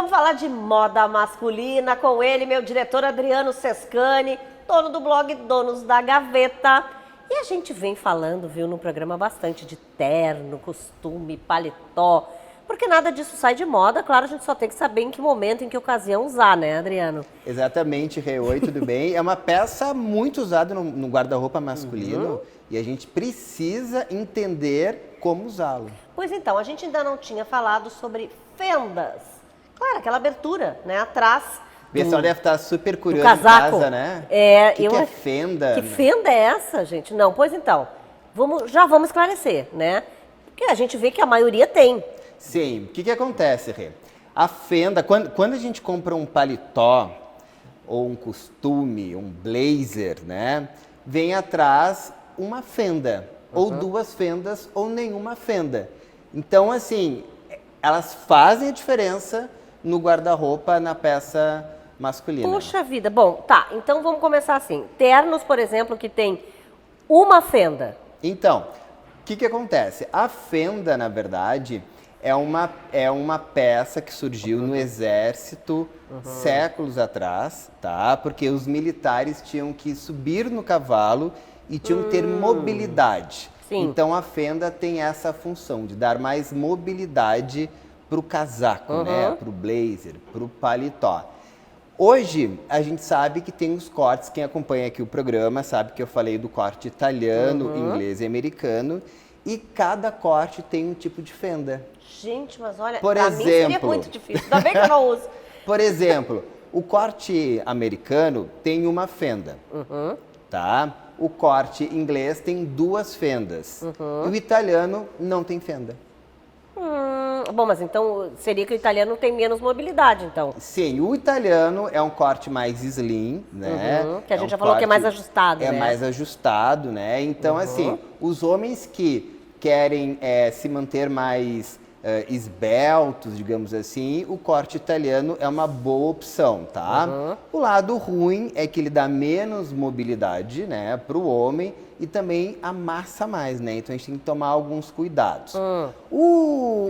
vamos falar de moda masculina com ele, meu diretor Adriano Sescani, dono do blog Donos da Gaveta. E a gente vem falando, viu, no programa bastante de terno, costume, paletó, porque nada disso sai de moda. Claro, a gente só tem que saber em que momento, em que ocasião usar, né, Adriano? Exatamente, Rê. Oi, tudo bem? É uma peça muito usada no guarda-roupa masculino e a gente precisa entender como usá-lo. Pois então, a gente ainda não tinha falado sobre fendas. Claro, aquela abertura, né, atrás. O pessoal deve estar super curioso em casaco. casa, né? É, que é fenda? Que fenda é essa, gente? Não, pois então, já vamos esclarecer, né? Porque a gente vê que a maioria tem. Sim, o que acontece, Rê? A fenda, quando a gente compra um paletó, ou um costume, um blazer, né? Vem atrás uma fenda, ou duas fendas, ou nenhuma fenda. Então, assim, elas fazem a diferença no guarda-roupa, na peça masculina. Puxa vida, bom, tá, então vamos começar assim. Ternos, por exemplo, que tem uma fenda. Então, o que acontece? A fenda, na verdade, é uma peça que surgiu no exército séculos atrás, tá? Porque os militares tinham que subir no cavalo e tinham que ter mobilidade. Sim. Então a fenda tem essa função de dar mais mobilidade para o casaco, né? Para o blazer, para o paletó. Hoje, a gente sabe que tem os cortes, quem acompanha aqui o programa sabe que eu falei do corte italiano, inglês e americano, e cada corte tem um tipo de fenda. Gente, mas olha, Por pra mim seria exemplo, muito difícil, ainda bem que eu não uso. Por exemplo, o corte americano tem uma fenda, tá? O corte inglês tem duas fendas, e o italiano não tem fenda. Bom, mas então seria que o italiano tem menos mobilidade, então. Sim, o italiano é um corte mais slim, né? Que a gente já falou que é mais ajustado, é né? É mais ajustado, né? Então, assim, os homens que querem se manter mais esbeltos, digamos assim, o corte italiano é uma boa opção, tá? O lado ruim é que ele dá menos mobilidade, né, para o homem e também amassa mais, né? Então a gente tem que tomar alguns cuidados.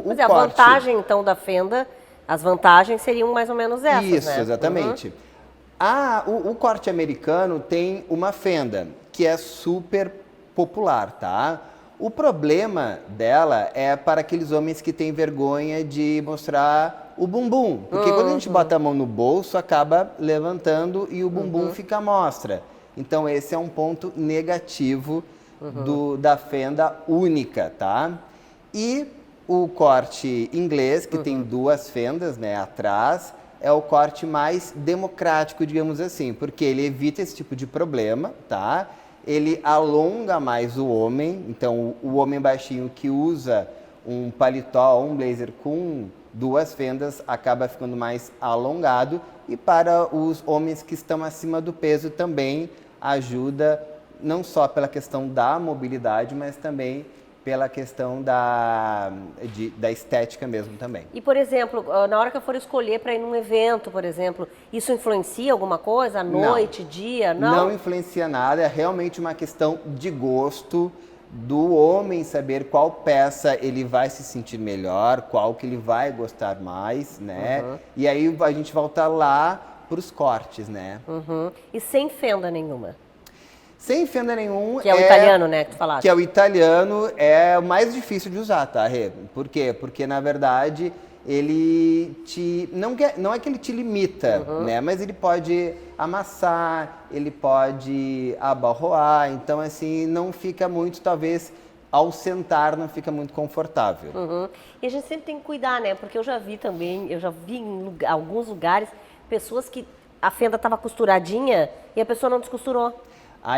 Mas a vantagem, então, da fenda, as vantagens seriam mais ou menos essas, Isso, né? exatamente. O corte americano tem uma fenda que é super popular, tá? O problema dela é para aqueles homens que têm vergonha de mostrar o bumbum. Porque quando a gente bota a mão no bolso, acaba levantando e o bumbum fica à mostra. Então esse é um ponto negativo da fenda única, tá? E o corte inglês, que tem duas fendas, né, atrás, é o corte mais democrático, digamos assim, porque ele evita esse tipo de problema, tá? Ele alonga mais o homem, então o homem baixinho que usa um paletó ou um blazer com duas fendas acaba ficando mais alongado, e para os homens que estão acima do peso também ajuda, não só pela questão da mobilidade, mas também pela questão da estética mesmo também. E, por exemplo, na hora que eu for escolher para ir num evento, por exemplo, isso influencia alguma coisa? Noite, dia? Não influencia nada, é realmente uma questão de gosto do homem saber qual peça ele vai se sentir melhor, qual que ele vai gostar mais, né? E aí a gente volta lá para os cortes, né? E sem fenda nenhuma? Sem fenda nenhum. Que é o italiano, né, que tu falaste. Que é o italiano, é o mais difícil de usar, tá, Rê? Por quê? Porque, na verdade, ele não é que ele te limita, né? Mas ele pode amassar, ele pode abarroar, então, assim, não fica muito, talvez, ao sentar, não fica muito confortável. E a gente sempre tem que cuidar, né? Porque eu já vi em alguns lugares, pessoas que a fenda estava costuradinha e a pessoa não descosturou.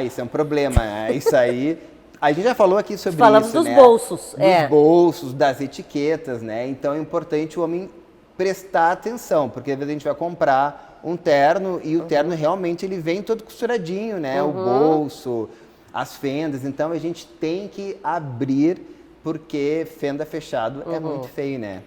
Isso é um problema, né? Isso aí, a gente já falou aqui sobre Falamos isso, dos né? bolsos. Dos bolsos, das etiquetas, né? Então é importante o homem prestar atenção, porque às vezes a gente vai comprar um terno e o terno realmente ele vem todo costuradinho, né? O bolso, as fendas, então a gente tem que abrir, porque fenda fechado é muito feio, né?